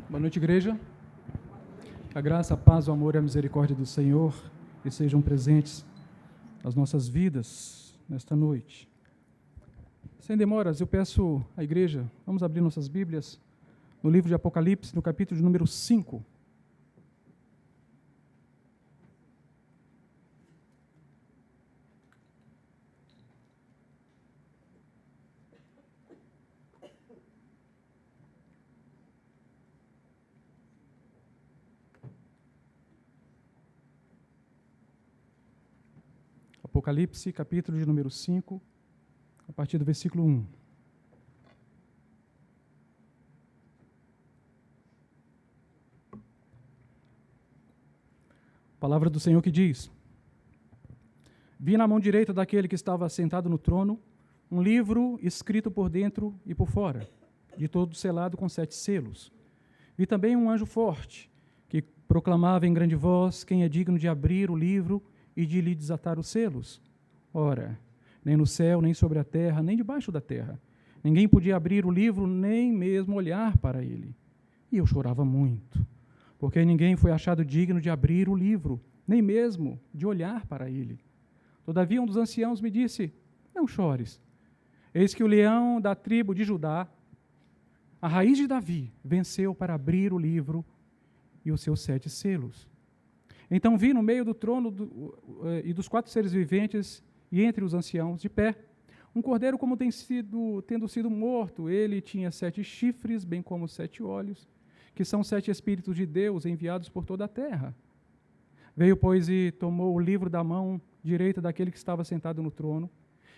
Boa noite, igreja. A graça, a paz, o amor e a misericórdia do Senhor que sejam presentes nas nossas vidas nesta noite. Sem demoras, eu peço à igreja, vamos abrir nossas Bíblias no livro de Apocalipse, no capítulo de número 5. Apocalipse, capítulo de número 5, a partir do versículo 1. Palavra do Senhor que diz: Vi na mão direita daquele que estava sentado no trono um livro escrito por dentro e por fora, de todo selado com 7 selos. Vi também um anjo forte, que proclamava em grande voz: Quem é digno de abrir o livro e de lhe desatar os selos? Ora, nem no céu, nem sobre a terra, nem debaixo da terra, ninguém podia abrir o livro, nem mesmo olhar para ele. E eu chorava muito, porque ninguém foi achado digno de abrir o livro, nem mesmo de olhar para ele. Todavia um dos anciãos me disse: Não chores, eis que o leão da tribo de Judá, a raiz de Davi, venceu para abrir o livro e os seus 7 selos. Então vi no meio do trono e dos 4 seres viventes, e entre os anciãos, de pé, um cordeiro como tendo sido morto. Ele tinha 7 chifres, bem como 7 olhos, que são 7 Espíritos de Deus enviados por toda a terra. Veio, pois, e tomou o livro da mão direita daquele que estava sentado no trono.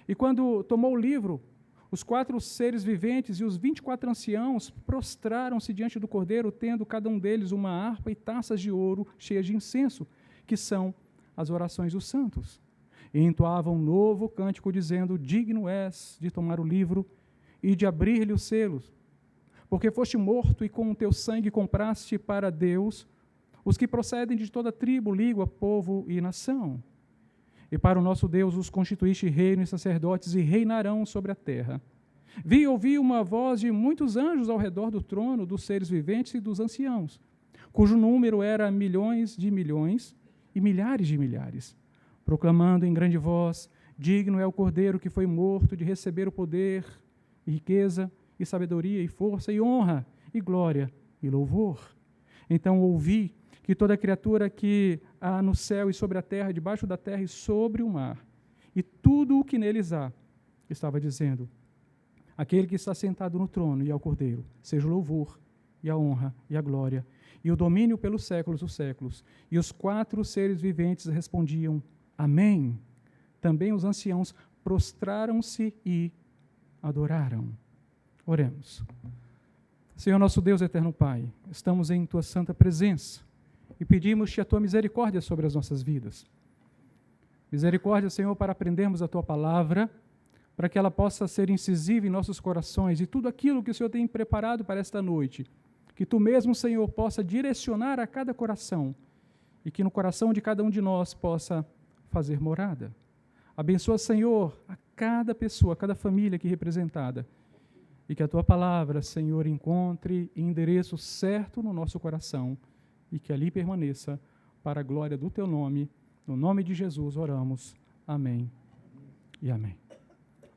E quando tomou o livro, os 4 seres viventes e os 24 anciãos prostraram-se diante do cordeiro, tendo cada um deles uma harpa e taças de ouro cheias de incenso, que são as orações dos santos. E entoavam um novo cântico, dizendo: Digno és de tomar o livro e de abrir-lhe os selos, porque foste morto e com o teu sangue compraste para Deus os que procedem de toda tribo, língua, povo e nação. E para o nosso Deus os constituíste reino e sacerdotes, e reinarão sobre a terra. Vi e ouvi uma voz de muitos anjos ao redor do trono, dos seres viventes e dos anciãos, cujo número era milhões de milhões e milhares de milhares, proclamando em grande voz: Digno é o Cordeiro que foi morto de receber o poder, e riqueza, e sabedoria, e força, e honra, e glória, e louvor. Então ouvi que toda criatura que há no céu e sobre a terra, debaixo da terra e sobre o mar, e tudo o que neles há, estava dizendo: Aquele que está sentado no trono e ao Cordeiro, seja o louvor, e a honra, e a glória, e o domínio pelos séculos dos séculos. E os 4 seres viventes respondiam: Amém. Também os anciãos prostraram-se e adoraram. Oremos. Senhor nosso Deus, eterno Pai, estamos em Tua santa presença e pedimos-te a Tua misericórdia sobre as nossas vidas. Misericórdia, Senhor, para aprendermos a Tua palavra, para que ela possa ser incisiva em nossos corações, e tudo aquilo que o Senhor tem preparado para esta noite, que Tu mesmo, Senhor, possa direcionar a cada coração, e que no coração de cada um de nós possa fazer morada. Abençoa, Senhor, a cada pessoa, a cada família aqui representada, e que a Tua palavra, Senhor, encontre endereço certo no nosso coração, e que ali permaneça para a glória do Teu nome. No nome de Jesus oramos. Amém e amém.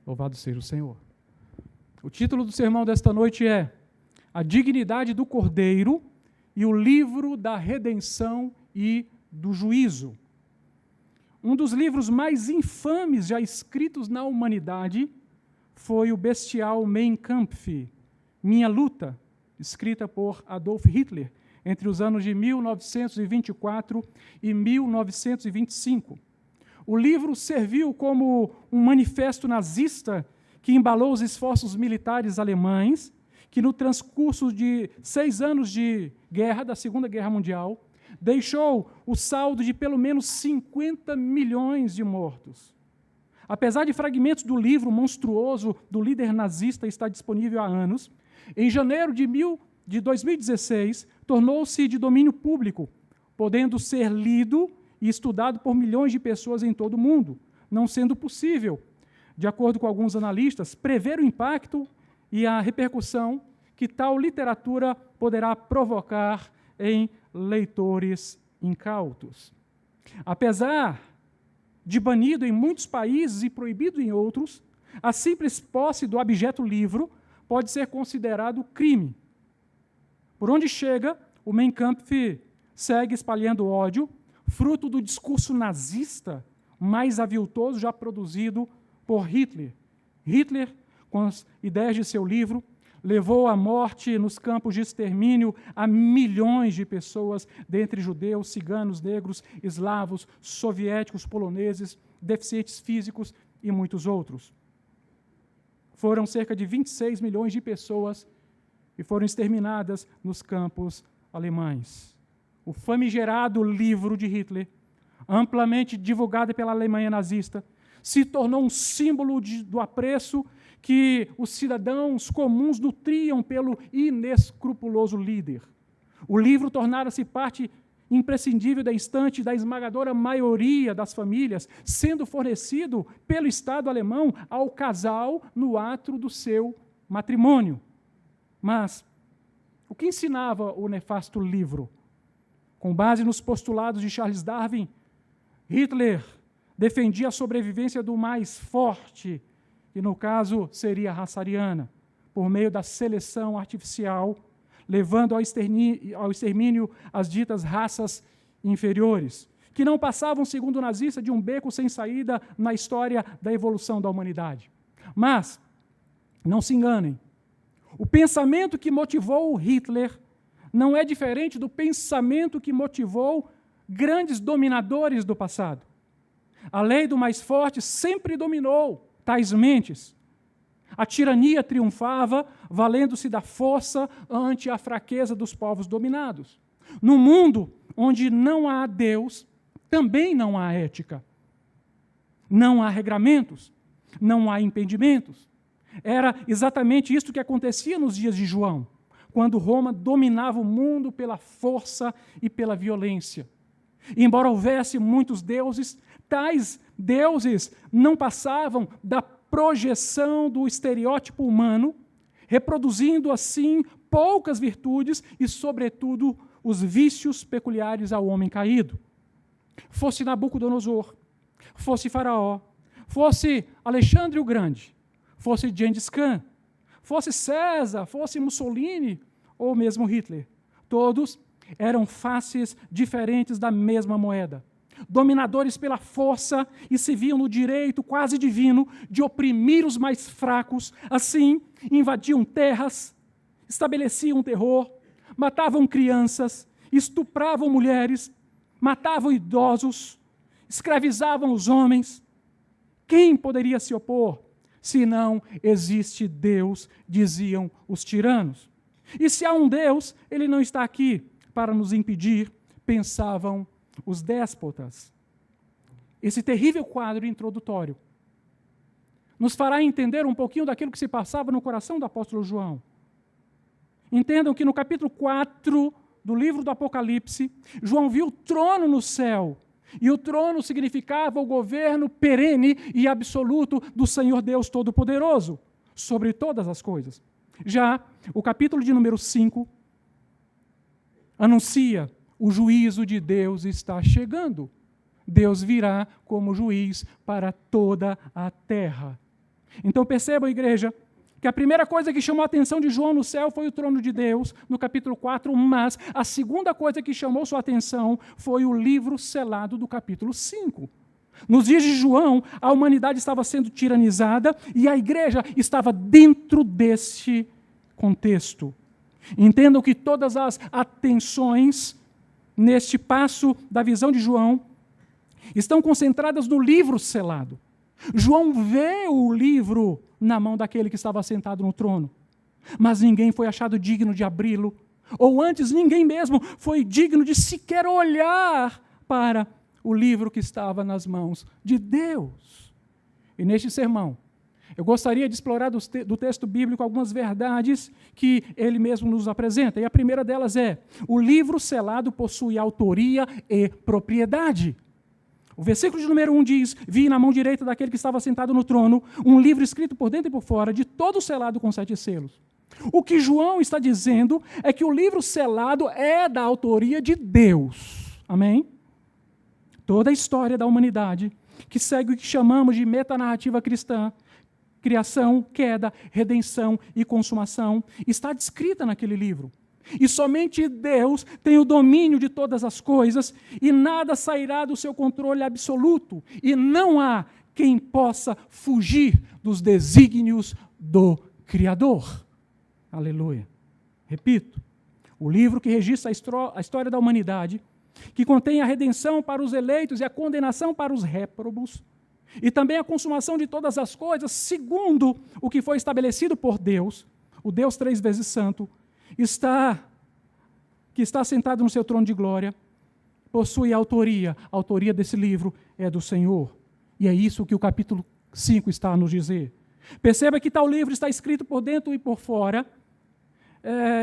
Louvado seja o Senhor. O título do sermão desta noite é A Dignidade do Cordeiro e o Livro da Redenção e do Juízo. Um dos livros mais infames já escritos na humanidade foi o bestial Mein Kampf, Minha Luta, escrita por Adolf Hitler entre os anos de 1924 e 1925. O livro serviu como um manifesto nazista que embalou os esforços militares alemães, que no transcurso de 6 anos de guerra, da Segunda Guerra Mundial, deixou o saldo de pelo menos 50 milhões de mortos. Apesar de fragmentos do livro monstruoso do líder nazista estar disponível há anos, em janeiro de 2016, tornou-se de domínio público, podendo ser lido e estudado por milhões de pessoas em todo o mundo, não sendo possível, de acordo com alguns analistas, prever o impacto e a repercussão que tal literatura poderá provocar em leitores incautos. Apesar de banido em muitos países e proibido em outros, a simples posse do abjeto livro pode ser considerado crime. Por onde chega, o Mein Kampf segue espalhando ódio, fruto do discurso nazista mais aviltoso já produzido por Hitler. Hitler, com as ideias de seu livro, levou à morte nos campos de extermínio a milhões de pessoas, dentre judeus, ciganos, negros, eslavos, soviéticos, poloneses, deficientes físicos e muitos outros. Foram cerca de 26 milhões de pessoas que foram exterminadas nos campos alemães. O famigerado livro de Hitler, amplamente divulgado pela Alemanha nazista, se tornou um símbolo do apreço que os cidadãos comuns nutriam pelo inescrupuloso líder. O livro tornara-se parte imprescindível da estante da esmagadora maioria das famílias, sendo fornecido pelo Estado alemão ao casal no ato do seu matrimônio. Mas o que ensinava o nefasto livro? Com base nos postulados de Charles Darwin, Hitler defendia a sobrevivência do mais forte, que no caso seria a raça ariana, por meio da seleção artificial, levando ao extermínio as ditas raças inferiores, que não passavam, segundo o nazista, de um beco sem saída na história da evolução da humanidade. Mas, não se enganem, o pensamento que motivou Hitler não é diferente do pensamento que motivou grandes dominadores do passado. A lei do mais forte sempre dominou tais mentes. A tirania triunfava, valendo-se da força ante a fraqueza dos povos dominados. No mundo onde não há Deus, também não há ética. Não há regramentos, não há impedimentos. Era exatamente isso que acontecia nos dias de João, quando Roma dominava o mundo pela força e pela violência. E embora houvesse muitos deuses, tais deuses não passavam da projeção do estereótipo humano, reproduzindo assim poucas virtudes e, sobretudo, os vícios peculiares ao homem caído. Fosse Nabucodonosor, fosse Faraó, fosse Alexandre o Grande, fosse Gengis Khan, fosse César, fosse Mussolini ou mesmo Hitler. Todos eram faces diferentes da mesma moeda. Dominadores pela força e se viam no direito quase divino de oprimir os mais fracos. Assim, invadiam terras, estabeleciam terror, matavam crianças, estupravam mulheres, matavam idosos, escravizavam os homens. Quem poderia se opor? Se não existe Deus, diziam os tiranos. E se há um Deus, ele não está aqui para nos impedir, pensavam os déspotas. Esse terrível quadro introdutório nos fará entender um pouquinho daquilo que se passava no coração do apóstolo João. Entendam que no capítulo 4 do livro do Apocalipse, João viu o trono no céu, e o trono significava o governo perene e absoluto do Senhor Deus Todo-Poderoso sobre todas as coisas. Já o capítulo de número 5 anuncia: o juízo de Deus está chegando. Deus virá como juiz para toda a terra. Então percebam, igreja, que a primeira coisa que chamou a atenção de João no céu foi o trono de Deus, no capítulo 4, mas a segunda coisa que chamou sua atenção foi o livro selado do capítulo 5. Nos dias de João, a humanidade estava sendo tiranizada e a igreja estava dentro deste contexto. Entendam que todas as atenções neste passo da visão de João estão concentradas no livro selado. João vê o livro na mão daquele que estava sentado no trono, mas ninguém foi achado digno de abri-lo, ou antes, ninguém mesmo foi digno de sequer olhar para o livro que estava nas mãos de Deus. E neste sermão, eu gostaria de explorar do texto bíblico algumas verdades que ele mesmo nos apresenta. E a primeira delas é: o livro selado possui autoria e propriedade. O versículo de número 1 diz: vi na mão direita daquele que estava sentado no trono um livro escrito por dentro e por fora, de todo selado com 7 selos. O que João está dizendo é que o livro selado é da autoria de Deus. Amém? Toda a história da humanidade, que segue o que chamamos de metanarrativa cristã, criação, queda, redenção e consumação, está descrita naquele livro. E somente Deus tem o domínio de todas as coisas e nada sairá do seu controle absoluto. E não há quem possa fugir dos desígnios do Criador. Aleluia. Repito, o livro que registra a história da humanidade, que contém a redenção para os eleitos e a condenação para os réprobos, e também a consumação de todas as coisas, segundo o que foi estabelecido por Deus, o Deus 3 vezes santo, que está sentado no seu trono de glória, possui a autoria desse livro é do Senhor. E é isso que o capítulo 5 está a nos dizer. Perceba que tal livro está escrito por dentro e por fora,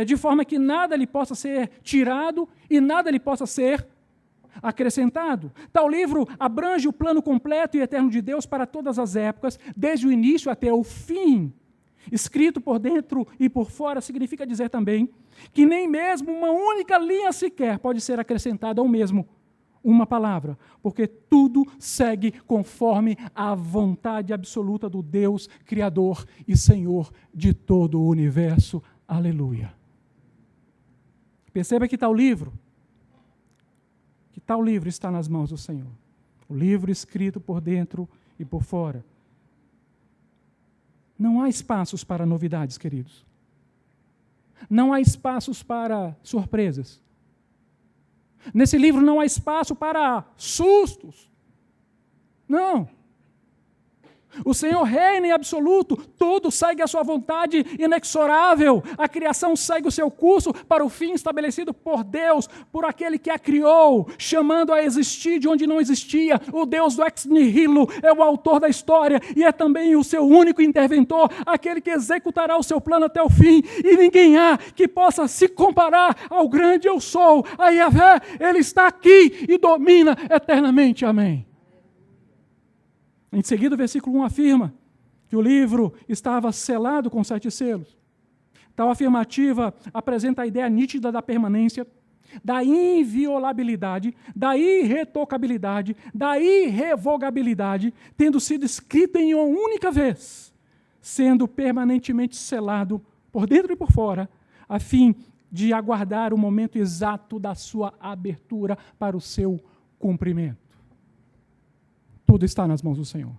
de forma que nada lhe possa ser tirado e nada lhe possa ser acrescentado. Tal livro abrange o plano completo e eterno de Deus para todas as épocas, desde o início até o fim. Escrito por dentro e por fora significa dizer também que nem mesmo uma única linha sequer pode ser acrescentada ou mesmo uma palavra, porque tudo segue conforme a vontade absoluta do Deus Criador e Senhor de todo o universo. Aleluia. Perceba que tal livro está nas mãos do Senhor. O livro escrito por dentro e por fora. Não há espaços para novidades, queridos. Não há espaços para surpresas. Nesse livro não há espaço para sustos. Não. O Senhor reina em absoluto, tudo segue a sua vontade inexorável. A criação segue o seu curso para o fim estabelecido por Deus, por aquele que a criou, chamando a existir de onde não existia. O Deus do ex nihilo é o autor da história e é também o seu único interventor, aquele que executará o seu plano até o fim. E ninguém há que possa se comparar ao grande eu sou, a Yahvé. Ele está aqui e domina eternamente. Amém. Em seguida, o versículo 1 afirma que o livro estava selado com 7 selos. Tal afirmativa apresenta a ideia nítida da permanência, da inviolabilidade, da irretocabilidade, da irrevogabilidade, tendo sido escrita em uma única vez, sendo permanentemente selado por dentro e por fora, a fim de aguardar o momento exato da sua abertura para o seu cumprimento. Tudo está nas mãos do Senhor.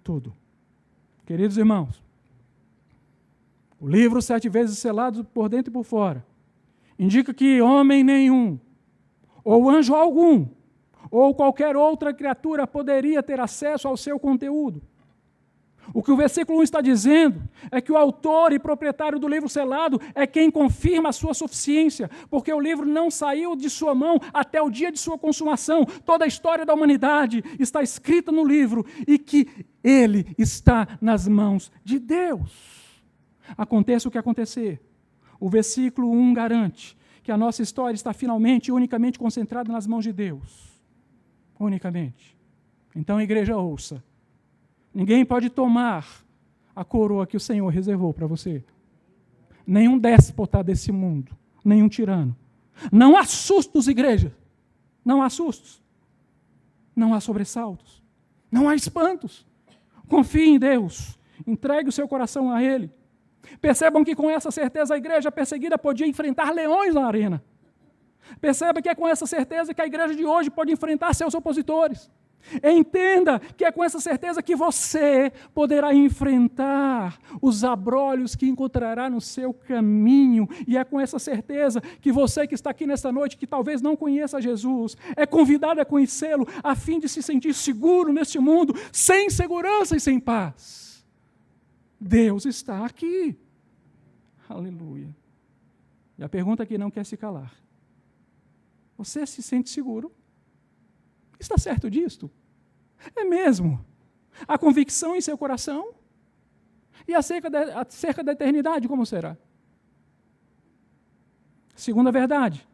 Tudo. Queridos irmãos, o livro 7 vezes selado por dentro e por fora indica que homem nenhum, ou anjo algum, ou qualquer outra criatura poderia ter acesso ao seu conteúdo. O que o versículo 1 está dizendo é que o autor e proprietário do livro selado é quem confirma a sua suficiência, porque o livro não saiu de sua mão até o dia de sua consumação. Toda a história da humanidade está escrita no livro e que ele está nas mãos de Deus. Aconteça o que acontecer, o versículo 1 garante que a nossa história está finalmente e unicamente concentrada nas mãos de Deus. Unicamente. Então, a igreja, ouça. Ninguém pode tomar a coroa que o Senhor reservou para você. Nenhum déspota desse mundo, nenhum tirano. Não há sustos, igreja. Não há sustos. Não há sobressaltos. Não há espantos. Confie em Deus. Entregue o seu coração a Ele. Percebam que com essa certeza a igreja perseguida podia enfrentar leões na arena. Perceba que é com essa certeza que a igreja de hoje pode enfrentar seus opositores. Entenda que é com essa certeza que você poderá enfrentar os abrolhos que encontrará no seu caminho. E é com essa certeza que você que está aqui nesta noite, que talvez não conheça Jesus, é convidado a conhecê-lo a fim de se sentir seguro neste mundo, sem segurança e sem paz. Deus está aqui. Aleluia. E a pergunta que não quer se calar. Você se sente seguro? Está certo disto? É mesmo. A convicção em seu coração? E acerca da eternidade, como será? Segunda verdade.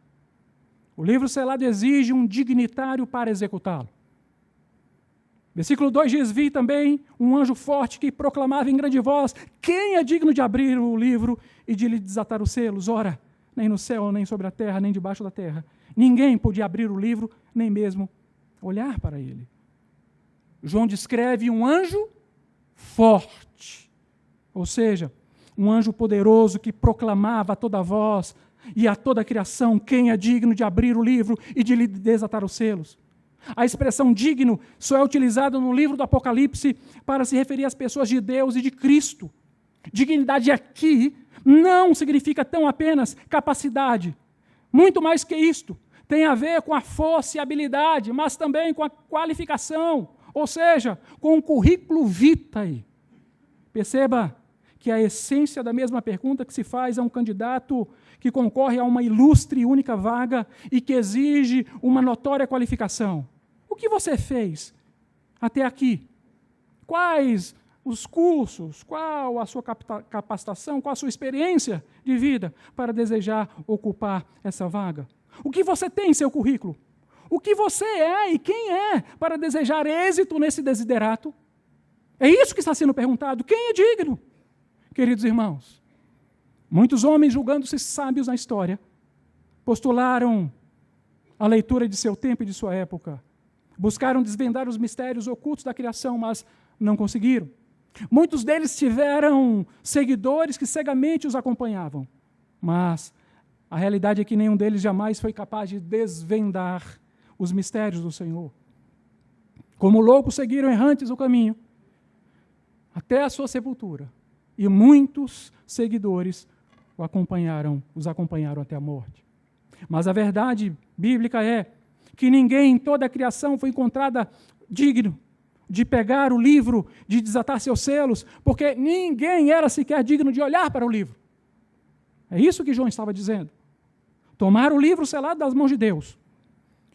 O livro selado exige um dignitário para executá-lo. Versículo 2 diz: vi também um anjo forte que proclamava em grande voz: quem é digno de abrir o livro e de lhe desatar os selos? Ora, nem no céu, nem sobre a terra, nem debaixo da terra, ninguém podia abrir o livro, nem mesmo olhar para ele. João descreve um anjo forte, ou seja, um anjo poderoso que proclamava a toda voz e a toda a criação quem é digno de abrir o livro e de lhe desatar os selos. A expressão digno só é utilizada no livro do Apocalipse para se referir às pessoas de Deus e de Cristo. Dignidade aqui não significa tão apenas capacidade. Muito mais que isto. Tem a ver com a força e habilidade, mas também com a qualificação, ou seja, com o currículo vitae. Perceba que a essência da mesma pergunta que se faz a um candidato que concorre a uma ilustre e única vaga e que exige uma notória qualificação. O que você fez até aqui? Quais os cursos? Qual a sua capacitação? Qual a sua experiência de vida para desejar ocupar essa vaga? O que você tem em seu currículo? O que você é e quem é para desejar êxito nesse desiderato? É isso que está sendo perguntado. Quem é digno? Queridos irmãos, muitos homens, julgando-se sábios na história, postularam a leitura de seu tempo e de sua época. Buscaram desvendar os mistérios ocultos da criação, mas não conseguiram. Muitos deles tiveram seguidores que cegamente os acompanhavam, mas a realidade é que nenhum deles jamais foi capaz de desvendar os mistérios do Senhor. Como loucos seguiram errantes o caminho, até a sua sepultura. E muitos seguidores os acompanharam até a morte. Mas a verdade bíblica é que ninguém em toda a criação foi encontrada digno de pegar o livro, de desatar seus selos, porque ninguém era sequer digno de olhar para o livro. É isso que João estava dizendo. Tomar o livro selado das mãos de Deus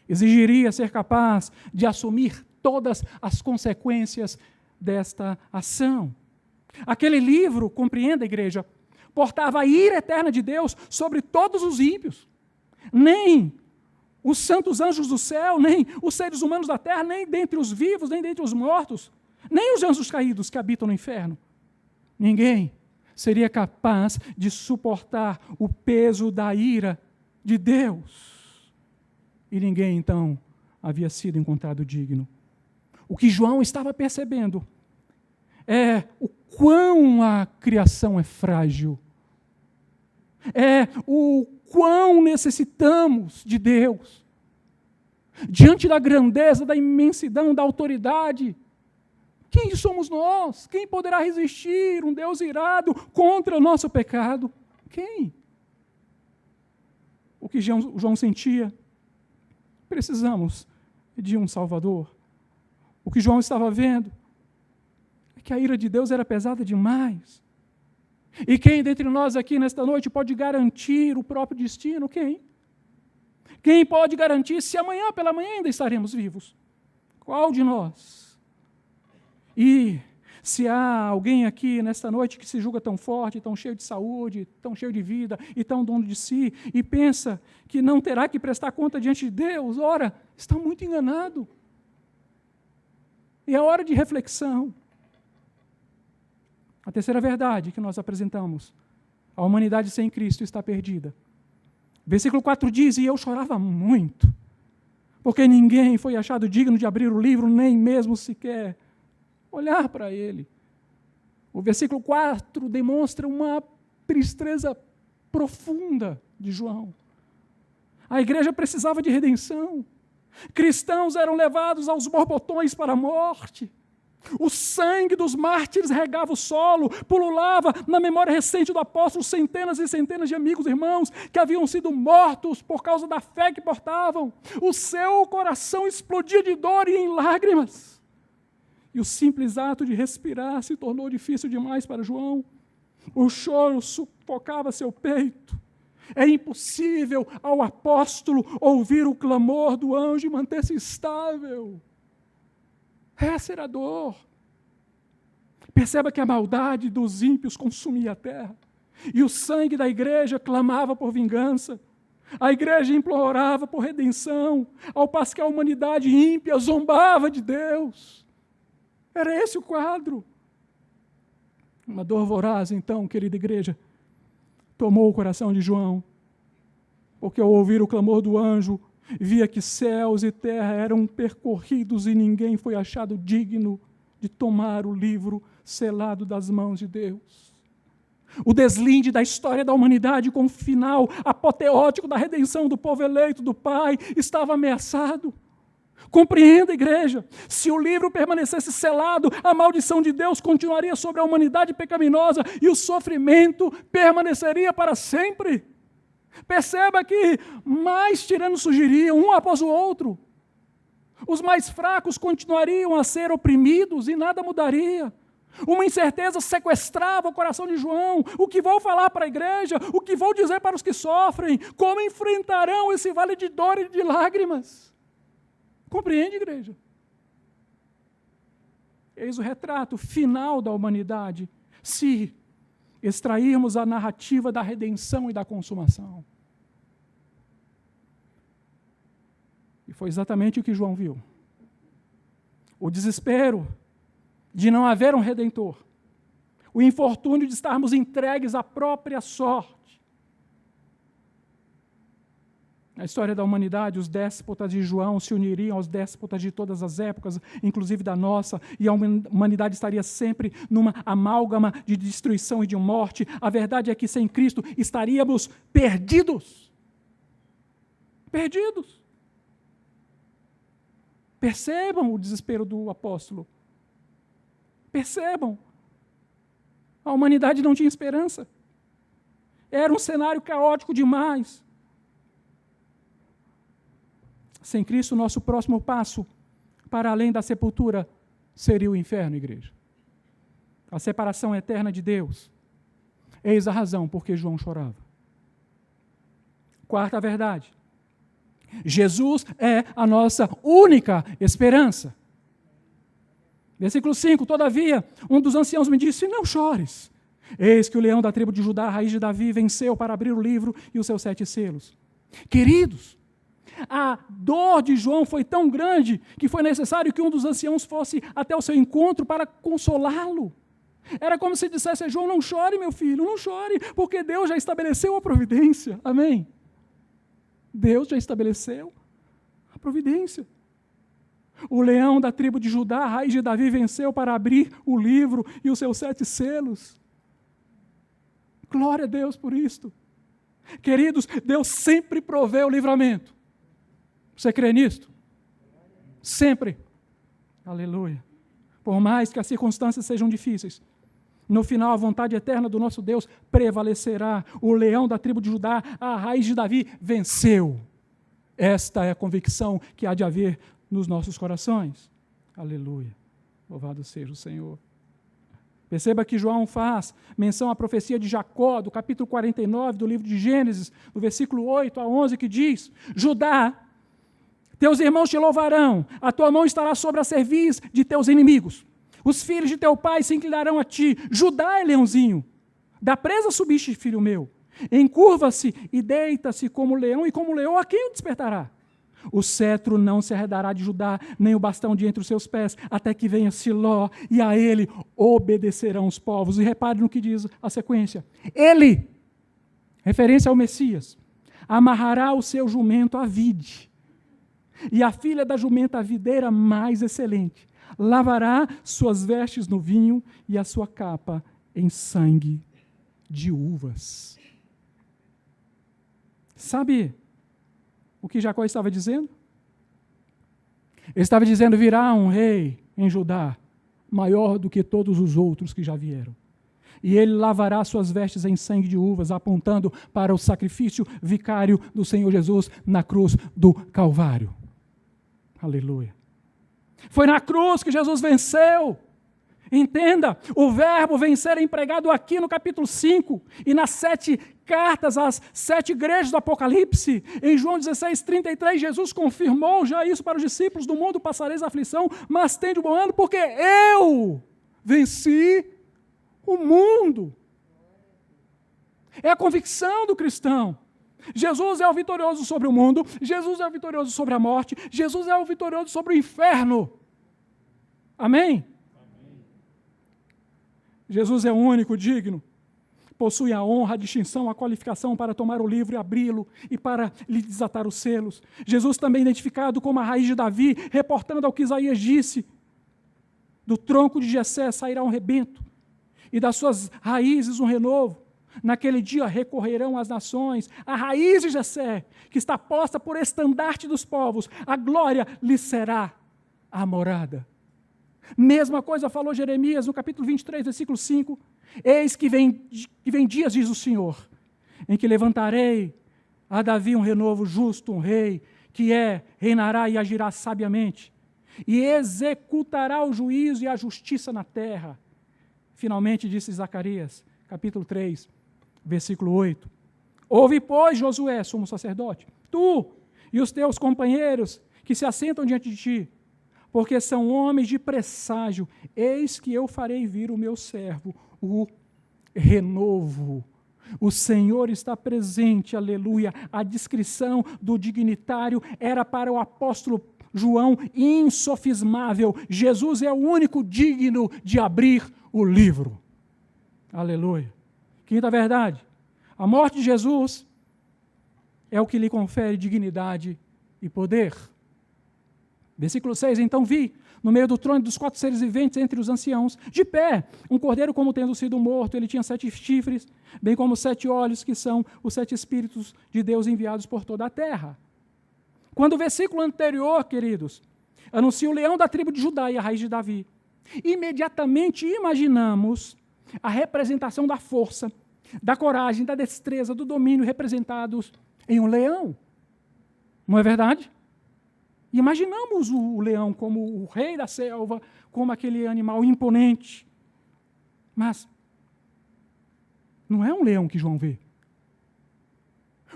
exigiria ser capaz de assumir todas as consequências desta ação. Aquele livro, compreenda, igreja, portava a ira eterna de Deus sobre todos os ímpios. Nem os santos anjos do céu, nem os seres humanos da terra, nem dentre os vivos, nem dentre os mortos, nem os anjos caídos que habitam no inferno. Ninguém seria capaz de suportar o peso da ira de Deus. E ninguém, então, havia sido encontrado digno. O que João estava percebendo é o quão a criação é frágil. É o quão necessitamos de Deus. Diante da grandeza, da imensidão, da autoridade, quem somos nós? Quem poderá resistir um Deus irado contra o nosso pecado? Quem? O que João sentia? Precisamos de um Salvador. O que João estava vendo é que a ira de Deus era pesada demais. E quem dentre nós aqui nesta noite pode garantir o próprio destino? Quem? Quem pode garantir se amanhã pela manhã ainda estaremos vivos? Qual de nós? E se há alguém aqui nesta noite que se julga tão forte, tão cheio de saúde, tão cheio de vida e tão dono de si, e pensa que não terá que prestar conta diante de Deus, ora, está muito enganado. E é hora de reflexão. A terceira verdade que nós apresentamos: a humanidade sem Cristo está perdida. Versículo 4 diz: e eu chorava muito, porque ninguém foi achado digno de abrir o livro, nem mesmo sequer olhar para ele. O versículo 4 demonstra uma tristeza profunda de João. A igreja precisava de redenção. Cristãos eram levados aos borbotões para a morte. O sangue dos mártires regava o solo, pululava na memória recente do apóstolo centenas e centenas de amigos e irmãos que haviam sido mortos por causa da fé que portavam. O seu coração explodia de dor e em lágrimas. E o simples ato de respirar se tornou difícil demais para João. O choro sufocava seu peito. É impossível ao apóstolo ouvir o clamor do anjo e manter-se estável. Essa era a dor. Perceba que a maldade dos ímpios consumia a terra. E o sangue da igreja clamava por vingança. A igreja implorava por redenção, ao passo que a humanidade ímpia zombava de Deus. Era esse o quadro. Uma dor voraz, então, querida igreja, tomou o coração de João, porque ao ouvir o clamor do anjo, via que céus e terra eram percorridos e ninguém foi achado digno de tomar o livro selado das mãos de Deus. O deslinde da história da humanidade com o final apoteótico da redenção do povo eleito do Pai estava ameaçado. Compreenda, igreja, se o livro permanecesse selado, a maldição de Deus continuaria sobre a humanidade pecaminosa e o sofrimento permaneceria para sempre. Perceba que mais tiranos surgiriam, um após o outro. Os mais fracos continuariam a ser oprimidos e nada mudaria. Uma incerteza sequestrava o coração de João. O que vou falar para a igreja? O que vou dizer para os que sofrem? Como enfrentarão esse vale de dor e de lágrimas? Compreende, igreja? Eis o retrato final da humanidade, se extrairmos a narrativa da redenção e da consumação. E foi exatamente o que João viu. O desespero de não haver um redentor. O infortúnio de estarmos entregues à própria sorte. Na história da humanidade, os déspotas de João se uniriam aos déspotas de todas as épocas, inclusive da nossa, e a humanidade estaria sempre numa amálgama de destruição e de morte. A verdade é que sem Cristo estaríamos perdidos. Perdidos. Percebam o desespero do apóstolo. Percebam. A humanidade não tinha esperança. Era um cenário caótico demais. Sem Cristo, o nosso próximo passo, para além da sepultura, seria o inferno, igreja. A separação eterna de Deus. Eis a razão por que João chorava. Quarta verdade. Jesus é a nossa única esperança. Versículo 5, todavia, um dos anciãos me disse, não chores. Eis que o leão da tribo de Judá, a raiz de Davi, venceu para abrir o livro e os seus 7 selos. Queridos, a dor de João foi tão grande que foi necessário que um dos anciãos fosse até o seu encontro para consolá-lo. Era como se dissesse, João, não chore, meu filho, não chore, porque Deus já estabeleceu a providência. Amém? Deus já estabeleceu a providência. O leão da tribo de Judá, a raiz de Davi, venceu para abrir o livro e os seus 7 selos. Glória a Deus por isto. Queridos, Deus sempre provê o livramento. Você crê nisto? Sempre. Aleluia. Por mais que as circunstâncias sejam difíceis, no final a vontade eterna do nosso Deus prevalecerá. O leão da tribo de Judá, a raiz de Davi, venceu. Esta é a convicção que há de haver nos nossos corações. Aleluia. Louvado seja o Senhor. Perceba que João faz menção à profecia de Jacó, do capítulo 49 do livro de Gênesis, do versículo 8 a 11, que diz, Judá, teus irmãos te louvarão, a tua mão estará sobre a cerviz de teus inimigos. Os filhos de teu pai se inclinarão a ti. Judá é leãozinho. Da presa subiste, filho meu. Encurva-se e deita-se como leão, e como leão a quem o despertará? O cetro não se arredará de Judá, nem o bastão de entre os seus pés, até que venha Siló, e a ele obedecerão os povos. E repare no que diz a sequência. Ele, referência ao Messias, amarrará o seu jumento à vide, e a filha da jumenta à videira mais excelente. Lavará suas vestes no vinho e a sua capa em sangue de uvas. Sabe o que Jacó estava dizendo? Ele estava dizendo, virá um rei em Judá, maior do que todos os outros que já vieram. E ele lavará suas vestes em sangue de uvas, apontando para o sacrifício vicário do Senhor Jesus na cruz do Calvário. Aleluia. Foi na cruz que Jesus venceu. Entenda, o verbo vencer é empregado aqui no capítulo 5 e nas 7 cartas às 7 igrejas do Apocalipse. Em João 16:33, Jesus confirmou já isso para os discípulos, do mundo passareis aflição, mas tende bom ânimo, porque eu venci o mundo. É a convicção do cristão. Jesus é o vitorioso sobre o mundo, Jesus é o vitorioso sobre a morte, Jesus é o vitorioso sobre o inferno. Amém? Jesus é o único digno. Possui a honra, a distinção, a qualificação para tomar o livro e abri-lo e para lhe desatar os selos. Jesus também identificado como a raiz de Davi, reportando ao que Isaías disse: do tronco de Jessé sairá um rebento, e das suas raízes um renovo. Naquele dia recorrerão as nações, a raiz de Jessé, que está posta por estandarte dos povos, a glória lhe será a morada. Mesma coisa falou Jeremias no capítulo 23, versículo 5. Eis que vem dias, diz o Senhor, em que levantarei a Davi um renovo justo, um rei, que reinará e agirá sabiamente, e executará o juízo e a justiça na terra. Finalmente disse Zacarias, capítulo 3, versículo 8. Ouve, pois, Josué, sumo sacerdote, tu e os teus companheiros que se assentam diante de ti, porque são homens de presságio, eis que eu farei vir o meu servo, o renovo. O Senhor está presente, aleluia. A descrição do dignitário era para o apóstolo João insofismável. Jesus é o único digno de abrir o livro. Aleluia. Quinta verdade, a morte de Jesus é o que lhe confere dignidade e poder. Versículo 6, então vi, no meio do trono dos 4 seres viventes, entre os anciãos, de pé, um cordeiro como tendo sido morto. Ele tinha 7 chifres, bem como 7 olhos, que são os 7 Espíritos de Deus enviados por toda a terra. Quando o versículo anterior, queridos, anuncia o leão da tribo de Judá e a raiz de Davi, imediatamente imaginamos a representação da força, da coragem, da destreza, do domínio representados em um leão. Não é verdade? Imaginamos o leão como o rei da selva, como aquele animal imponente. Mas não é um leão que João vê.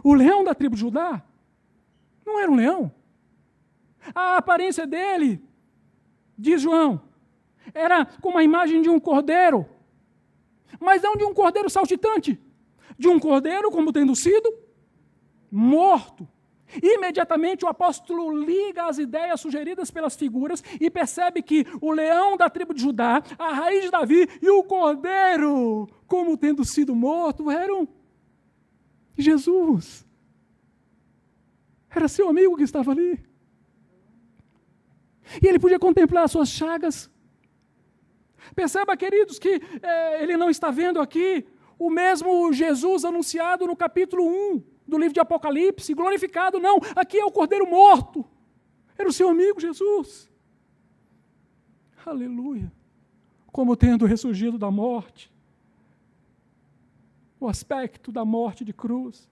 O leão da tribo de Judá não era um leão. A aparência dele, diz João, era como a imagem de um cordeiro, mas não de um cordeiro saltitante, de um cordeiro como tendo sido morto. Imediatamente o apóstolo liga as ideias sugeridas pelas figuras e percebe que o leão da tribo de Judá, a raiz de Davi e o cordeiro, como tendo sido morto, eram Jesus. Era seu amigo que estava ali. E ele podia contemplar as suas chagas. Perceba, queridos, que ele não está vendo aqui o mesmo Jesus anunciado no capítulo 1 do livro de Apocalipse, glorificado, não. Aqui é o cordeiro morto. Era o seu amigo Jesus. Aleluia. Como tendo ressurgido da morte. O aspecto da morte de cruz.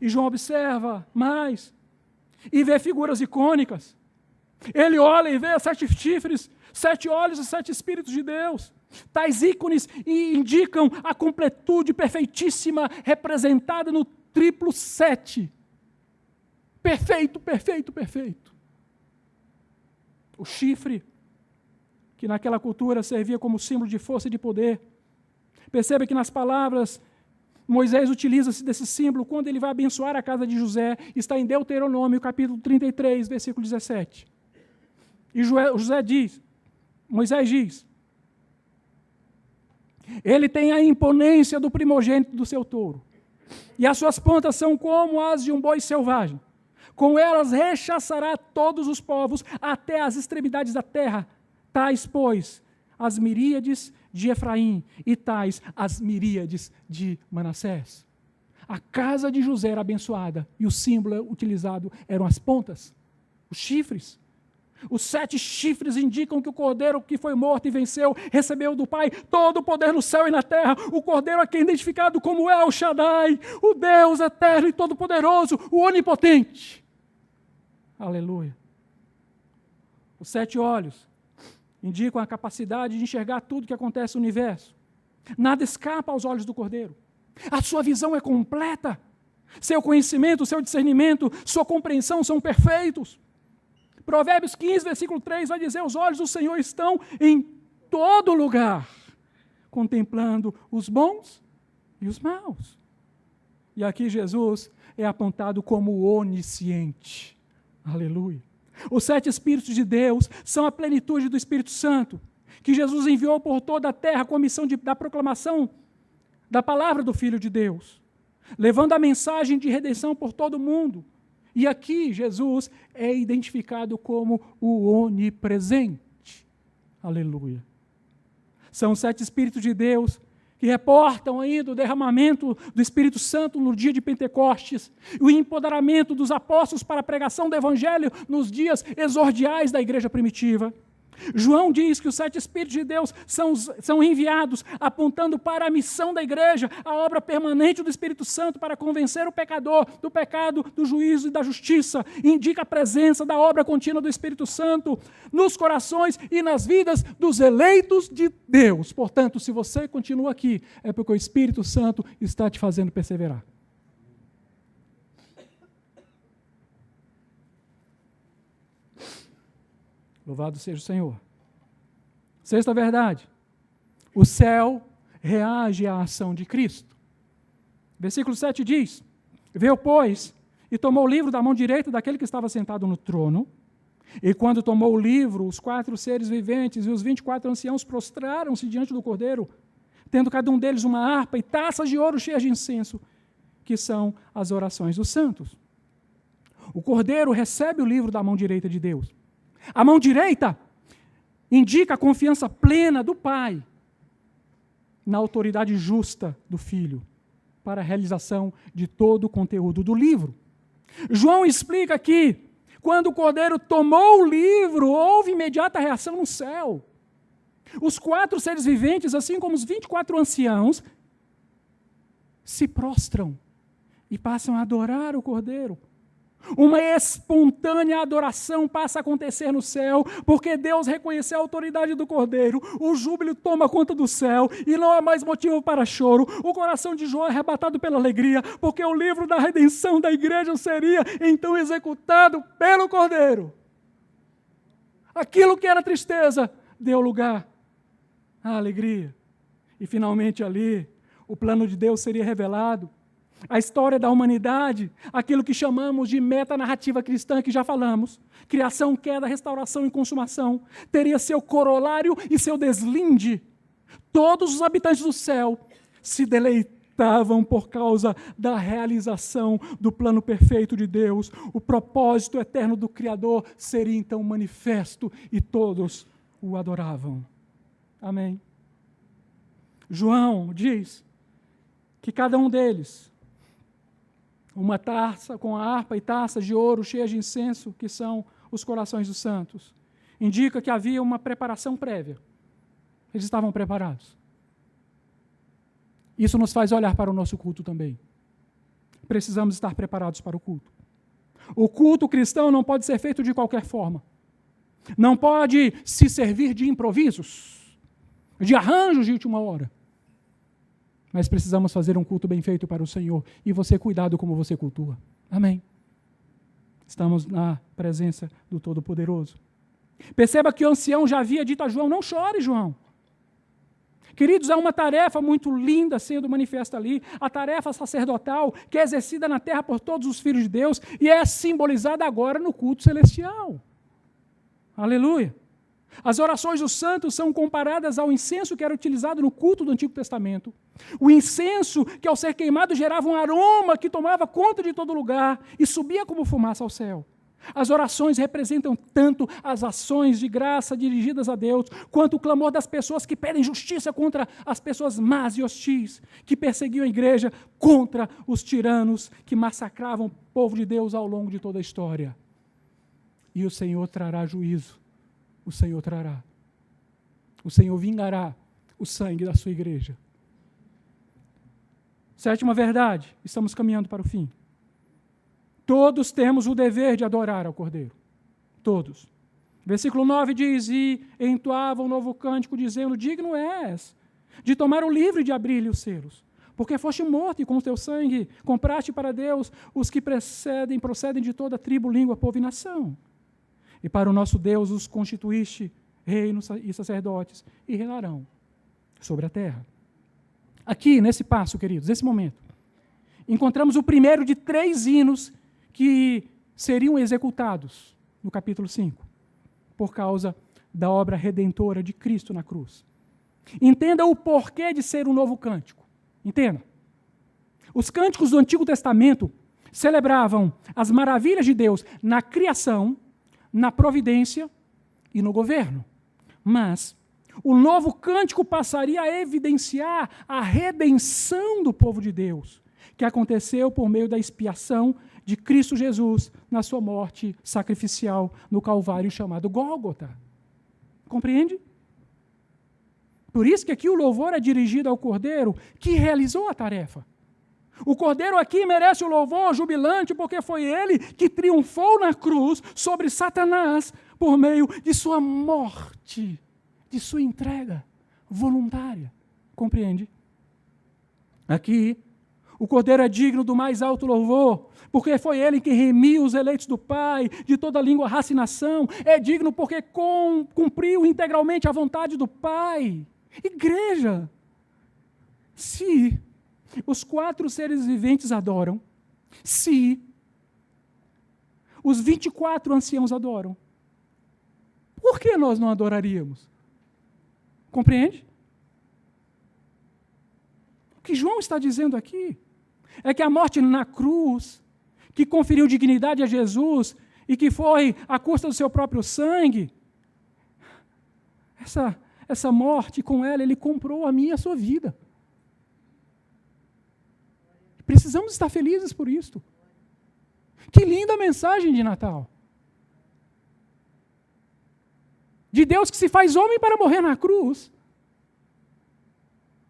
E João observa mais e vê figuras icônicas. Ele olha e vê 7 chifres, 7 olhos e 7 Espíritos de Deus. Tais ícones indicam a completude perfeitíssima representada no triplo 7. Perfeito, perfeito, perfeito. O chifre, que naquela cultura servia como símbolo de força e de poder. Perceba que nas palavras, Moisés utiliza-se desse símbolo quando ele vai abençoar a casa de José. Está em Deuteronômio, capítulo 33, versículo 17. E Moisés diz, ele tem a imponência do primogênito do seu touro, e as suas pontas são como as de um boi selvagem. Com elas rechaçará todos os povos até as extremidades da terra. Tais, pois, as miríades de Efraim e tais as miríades de Manassés. A casa de José era abençoada e o símbolo utilizado eram as pontas, os chifres. Os 7 chifres indicam que o cordeiro que foi morto e venceu recebeu do Pai todo o poder no céu e na terra. O cordeiro aqui é identificado como El Shaddai, o Deus eterno e todo-poderoso, o onipotente. Aleluia. Os 7 olhos indicam a capacidade de enxergar tudo que acontece no universo. Nada escapa aos olhos do cordeiro. A sua visão é completa. Seu conhecimento, seu discernimento, sua compreensão são perfeitos. Provérbios 15, versículo 3, vai dizer, os olhos do Senhor estão em todo lugar, contemplando os bons e os maus. E aqui Jesus é apontado como onisciente. Aleluia. Os 7 Espíritos de Deus são a plenitude do Espírito Santo. que Jesus enviou por toda a terra com a missão da proclamação da palavra do Filho de Deus, levando a mensagem de redenção por todo o mundo. E aqui Jesus é identificado como o onipresente. Aleluia. São os 7 Espíritos de Deus que reportam ainda o derramamento do Espírito Santo no dia de Pentecostes, o empoderamento dos apóstolos para a pregação do Evangelho nos dias exordiais da igreja primitiva. João diz que os 7 Espíritos de Deus são enviados apontando para a missão da igreja, a obra permanente do Espírito Santo para convencer o pecador do pecado, do juízo e da justiça. Indica a presença da obra contínua do Espírito Santo nos corações e nas vidas dos eleitos de Deus. Portanto, se você continua aqui, é porque o Espírito Santo está te fazendo perseverar. Louvado seja o Senhor. Sexta verdade. O céu reage à ação de Cristo. Versículo 7 diz: Veio, pois, e tomou o livro da mão direita daquele que estava sentado no trono. E quando tomou o livro, os 4 seres viventes e os 24 anciãos prostraram-se diante do Cordeiro, tendo cada um deles uma harpa e taças de ouro cheias de incenso, que são as orações dos santos. O Cordeiro recebe o livro da mão direita de Deus. A mão direita indica a confiança plena do Pai na autoridade justa do Filho para a realização de todo o conteúdo do livro. João explica que, quando o Cordeiro tomou o livro, houve imediata reação no céu. Os 4 seres viventes, assim como os 24 anciãos, se prostram e passam a adorar o Cordeiro. Uma espontânea adoração passa a acontecer no céu, porque Deus reconheceu a autoridade do Cordeiro, o júbilo toma conta do céu, e não há mais motivo para choro. O coração de João é arrebatado pela alegria, porque o livro da redenção da igreja seria então executado pelo Cordeiro. Aquilo que era tristeza deu lugar à alegria. E finalmente ali, o plano de Deus seria revelado. A história da humanidade, aquilo que chamamos de metanarrativa cristã, que já falamos, criação, queda, restauração e consumação, teria seu corolário e seu deslinde. Todos os habitantes do céu se deleitavam por causa da realização do plano perfeito de Deus. O propósito eterno do Criador seria então manifesto e todos o adoravam. Amém. João diz que cada um deles, uma taça com a harpa e taças de ouro cheias de incenso, que são os corações dos santos, indica que havia uma preparação prévia. Eles estavam preparados. Isso nos faz olhar para o nosso culto também. Precisamos estar preparados para o culto. O culto cristão não pode ser feito de qualquer forma. Não pode se servir de improvisos, de arranjos de última hora. Mas precisamos fazer um culto bem feito para o Senhor. E você, cuidado como você cultua. Amém. Estamos na presença do Todo-Poderoso. Perceba que o ancião já havia dito a João: não chore, João. Queridos, há uma tarefa muito linda sendo manifesta ali, a tarefa sacerdotal que é exercida na terra por todos os filhos de Deus e é simbolizada agora no culto celestial. Aleluia. As orações dos santos são comparadas ao incenso que era utilizado no culto do Antigo Testamento. O incenso, que ao ser queimado gerava um aroma que tomava conta de todo lugar e subia como fumaça ao céu. As orações representam tanto as ações de graça dirigidas a Deus, quanto o clamor das pessoas que pedem justiça contra as pessoas más e hostis, que perseguiam a igreja, contra os tiranos que massacravam o povo de Deus ao longo de toda a história. E o Senhor trará juízo. O Senhor trará. O Senhor vingará o sangue da sua igreja. Sétima verdade, estamos caminhando para o fim. Todos temos o dever de adorar ao Cordeiro. Todos. Versículo 9 diz: E entoava um novo cântico, dizendo: Digno és de tomar o livro e de abrir-lhe os selos, porque foste morto e com o teu sangue compraste para Deus os que procedem de toda tribo, língua, povo e nação. E para o nosso Deus os constituíste reinos e sacerdotes, e reinarão sobre a terra. Aqui, nesse passo, queridos, nesse momento, encontramos o primeiro de 3 hinos que seriam executados no capítulo 5, por causa da obra redentora de Cristo na cruz. Entenda o porquê de ser um novo cântico. Entenda. Os cânticos do Antigo Testamento celebravam as maravilhas de Deus na criação, na providência e no governo. Mas o novo cântico passaria a evidenciar a redenção do povo de Deus, que aconteceu por meio da expiação de Cristo Jesus na sua morte sacrificial no Calvário chamado Gólgota. Compreende? Por isso que aqui o louvor é dirigido ao Cordeiro que realizou a tarefa. O Cordeiro aqui merece o louvor jubilante porque foi ele que triunfou na cruz sobre Satanás por meio de sua morte, de sua entrega voluntária. Compreende? Aqui, o Cordeiro é digno do mais alto louvor, porque foi ele que remiu os eleitos do Pai, de toda língua, raça e nação. É digno porque cumpriu integralmente a vontade do Pai. Igreja, se os 4 seres viventes adoram, se os 24 anciãos adoram, por que nós não adoraríamos? Compreende? O que João está dizendo aqui é que a morte na cruz, que conferiu dignidade a Jesus e que foi à custa do seu próprio sangue, essa morte, com ela, ele comprou a minha e a sua vida. Precisamos estar felizes por isto. Que linda mensagem de Natal. De Deus que se faz homem para morrer na cruz.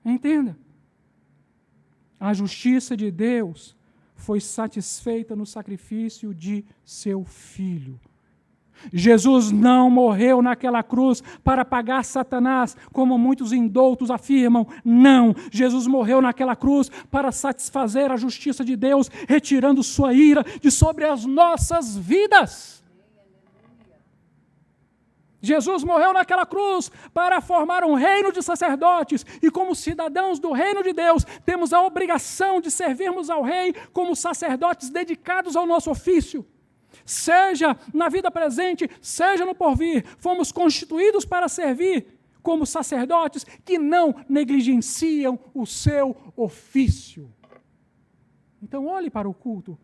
Entenda. A justiça de Deus foi satisfeita no sacrifício de seu Filho. Jesus não morreu naquela cruz para pagar Satanás, como muitos indoutos afirmam. Não, Jesus morreu naquela cruz para satisfazer a justiça de Deus, retirando sua ira de sobre as nossas vidas. Jesus morreu naquela cruz para formar um reino de sacerdotes e como cidadãos do reino de Deus, temos a obrigação de servirmos ao rei como sacerdotes dedicados ao nosso ofício. Seja na vida presente, seja no porvir, fomos constituídos para servir como sacerdotes que não negligenciam o seu ofício. Então olhe para o culto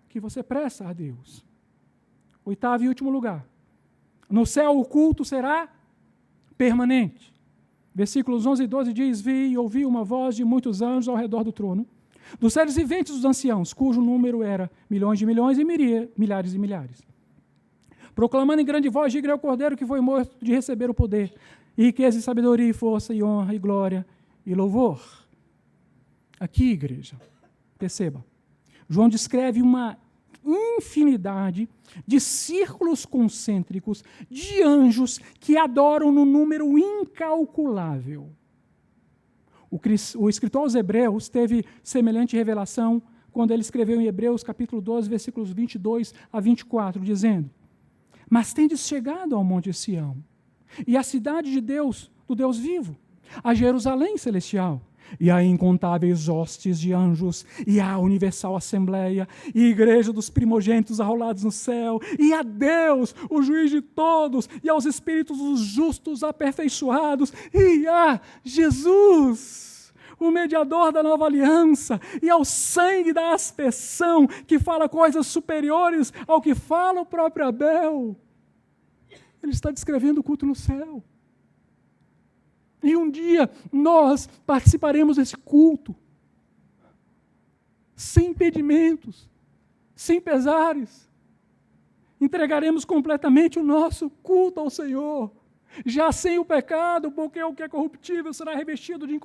que você presta a Deus. 8º e último lugar. No céu o culto será permanente. Versículos 11 e 12 diz: Vi e ouvi uma voz de muitos anjos ao redor do trono, dos seres viventes dos anciãos, cujo número era milhões de milhões e milhares de milhares, proclamando em grande voz: digno é o Cordeiro que foi morto de receber o poder, e riqueza e sabedoria, e força, e honra, e glória, e louvor. Aqui, igreja, perceba, João descreve uma infinidade de círculos concêntricos de anjos que adoram no número incalculável. O escritor aos Hebreus teve semelhante revelação quando ele escreveu em Hebreus capítulo 12, versículos 22 a 24, dizendo: Mas tendes chegado ao monte Sião, e à cidade de Deus, do Deus vivo, a Jerusalém celestial, e a incontáveis hostes de anjos, e a universal assembleia, e a igreja dos primogênitos arrolados no céu, e a Deus, o juiz de todos, e aos espíritos dos justos aperfeiçoados, e a Jesus, o mediador da nova aliança, e ao sangue da aspersão, que fala coisas superiores ao que fala o próprio Abel. Ele está descrevendo o culto no céu. E um dia nós participaremos desse culto, sem impedimentos, sem pesares. Entregaremos completamente o nosso culto ao Senhor, já sem o pecado, porque o que é corruptível será revestido de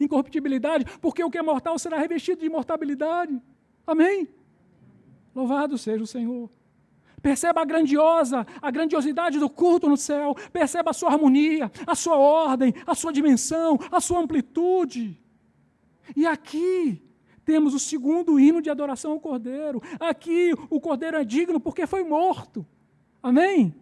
incorruptibilidade, porque o que é mortal será revestido de imortalidade. Amém? Louvado seja o Senhor. Perceba a grandiosidade do culto no céu. Perceba a sua harmonia, a sua ordem, a sua dimensão, a sua amplitude. E aqui temos o segundo hino de adoração ao Cordeiro. Aqui o Cordeiro é digno porque foi morto. Amém?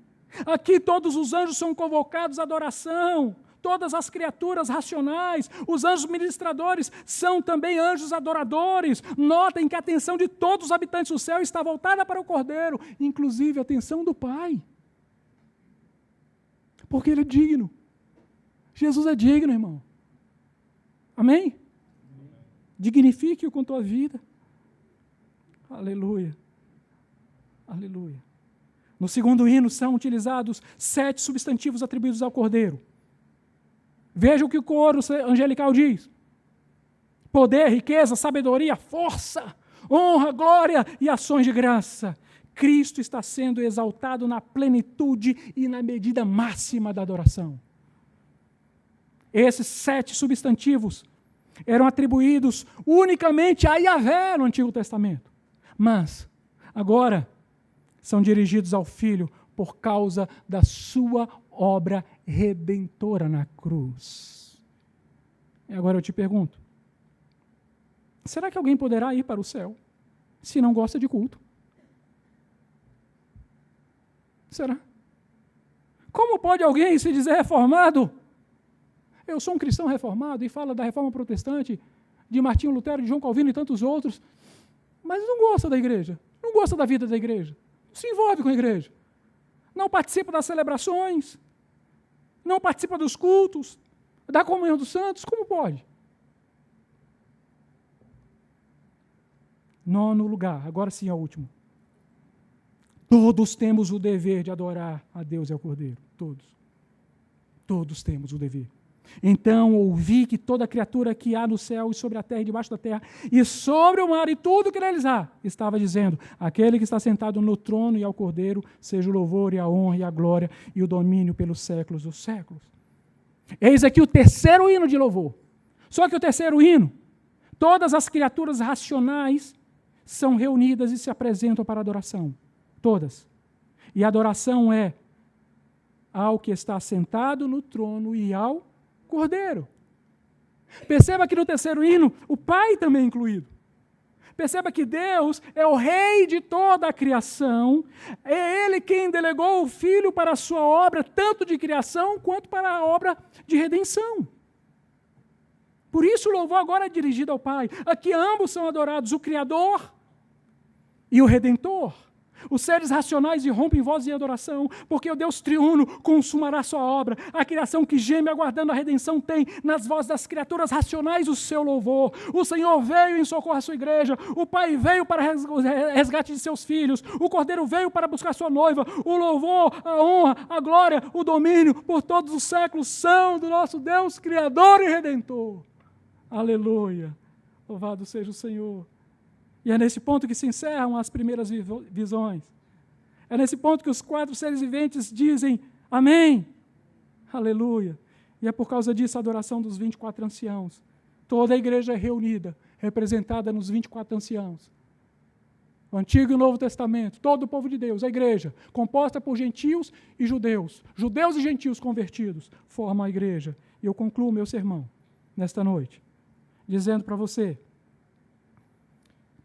Aqui todos os anjos são convocados à adoração. Todas as criaturas racionais, os anjos ministradores, são também anjos adoradores. Notem que a atenção de todos os habitantes do céu está voltada para o Cordeiro, inclusive a atenção do Pai. Porque Ele é digno. Jesus é digno, irmão. Amém? Dignifique-o com tua vida. Aleluia. Aleluia. No segundo hino são utilizados 7 substantivos atribuídos ao Cordeiro. Veja o que o coro angelical diz. Poder, riqueza, sabedoria, força, honra, glória e ações de graça. Cristo está sendo exaltado na plenitude e na medida máxima da adoração. Esses 7 substantivos eram atribuídos unicamente a Yahvé no Antigo Testamento. Mas, agora, são dirigidos ao Filho por causa da sua obra redentora na cruz. E agora eu te pergunto, será que alguém poderá ir para o céu se não gosta de culto? Será? Como pode alguém se dizer reformado? Eu sou um cristão reformado e fala da reforma protestante, de Martinho Lutero, de João Calvino e tantos outros, mas não gosta da igreja, não gosta da vida da igreja, não se envolve com a igreja, não participa das celebrações, não participa dos cultos, da comunhão dos santos, como pode? 9º lugar, agora sim é o último. Todos temos o dever de adorar a Deus e ao Cordeiro, todos. Todos temos o dever. Então ouvi que toda criatura que há no céu e sobre a terra e debaixo da terra e sobre o mar e tudo que neles há, estava dizendo, aquele que está sentado no trono e ao Cordeiro, seja o louvor e a honra e a glória e o domínio pelos séculos dos séculos. Eis aqui o terceiro hino de louvor. Só que o terceiro hino, todas as criaturas racionais são reunidas e se apresentam para adoração. Todas. E a adoração é ao que está sentado no trono e ao Cordeiro. Perceba que no terceiro hino, o Pai também é incluído. Perceba que Deus é o Rei de toda a criação, é Ele quem delegou o Filho para a sua obra, tanto de criação quanto para a obra de redenção. Por isso o louvor agora é dirigido ao Pai. Aqui ambos são adorados, o Criador e o Redentor. Os seres racionais irrompem em voz em adoração, porque o Deus triuno consumará sua obra. A criação que geme aguardando a redenção tem nas vozes das criaturas racionais o seu louvor. O Senhor veio em socorro à sua igreja, o Pai veio para resgate de seus filhos, o Cordeiro veio para buscar sua noiva. O louvor, a honra, a glória, o domínio por todos os séculos são do nosso Deus Criador e Redentor. Aleluia! Louvado seja o Senhor. E é nesse ponto que se encerram as primeiras visões. É nesse ponto que os 4 seres viventes dizem amém, aleluia. E é por causa disso a adoração dos 24 anciãos. Toda a igreja é reunida, representada nos 24 anciãos. O Antigo e o Novo Testamento, todo o povo de Deus, a igreja, composta por gentios e judeus, judeus e gentios convertidos, formam a igreja. E eu concluo meu sermão nesta noite, dizendo para você,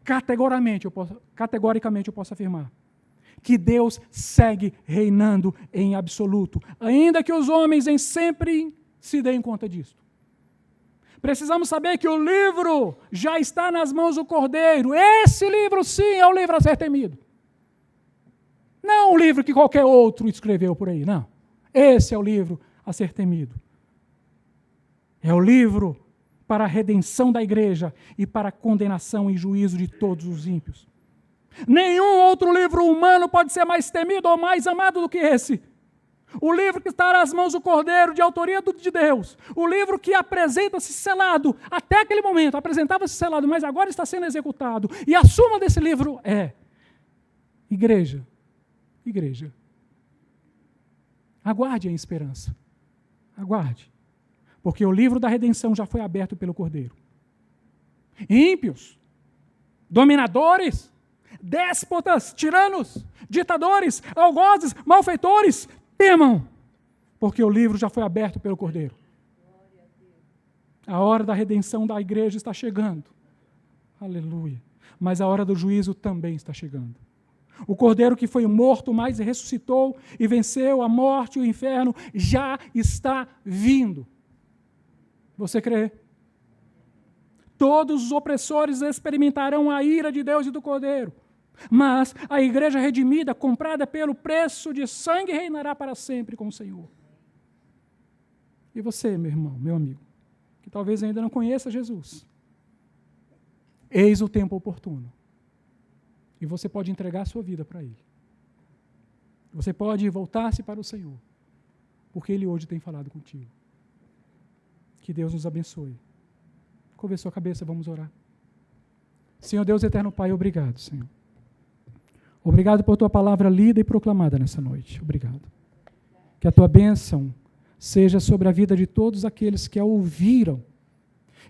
categoricamente eu posso afirmar que Deus segue reinando em absoluto, ainda que os homens em sempre se deem conta disso. Precisamos saber que o livro já está nas mãos do Cordeiro. Esse livro, sim, é o livro a ser temido. Não o livro que qualquer outro escreveu por aí, não. Esse é o livro a ser temido. É o livro para a redenção da igreja e para a condenação e juízo de todos os ímpios. Nenhum outro livro humano pode ser mais temido ou mais amado do que esse. O livro que está nas mãos do Cordeiro, de autoria de Deus. O livro que apresenta-se selado. Até aquele momento apresentava-se selado, mas agora está sendo executado. E a suma desse livro é: igreja, igreja, aguarde a esperança. Aguarde. Porque o livro da redenção já foi aberto pelo Cordeiro. Ímpios, dominadores, déspotas, tiranos, ditadores, algozes, malfeitores, temam, porque o livro já foi aberto pelo Cordeiro. A hora da redenção da igreja está chegando. Aleluia. Mas a hora do juízo também está chegando. O Cordeiro que foi morto, mas ressuscitou e venceu a morte e o inferno, já está vindo. Você crê? Todos os opressores experimentarão a ira de Deus e do Cordeiro. Mas a igreja redimida, comprada pelo preço de sangue, reinará para sempre com o Senhor. E você, meu irmão, meu amigo, que talvez ainda não conheça Jesus, eis o tempo oportuno. E você pode entregar a sua vida para Ele. Você pode voltar-se para o Senhor, porque Ele hoje tem falado contigo. Que Deus nos abençoe. Curve a sua cabeça, vamos orar. Senhor Deus eterno Pai, obrigado, Senhor. Obrigado por Tua palavra lida e proclamada nessa noite. Obrigado. Que a Tua bênção seja sobre a vida de todos aqueles que a ouviram.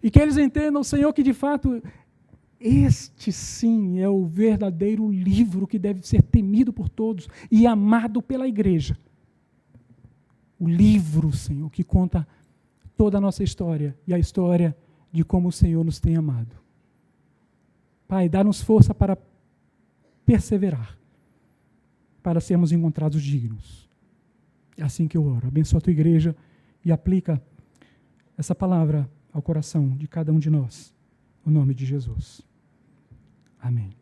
E que eles entendam, Senhor, que de fato este sim é o verdadeiro livro que deve ser temido por todos e amado pela igreja. O livro, Senhor, que conta toda a nossa história e a história de como o Senhor nos tem amado. Pai, dá-nos força para perseverar, para sermos encontrados dignos. É assim que eu oro. Abençoa a tua igreja e aplica essa palavra ao coração de cada um de nós. No nome de Jesus. Amém.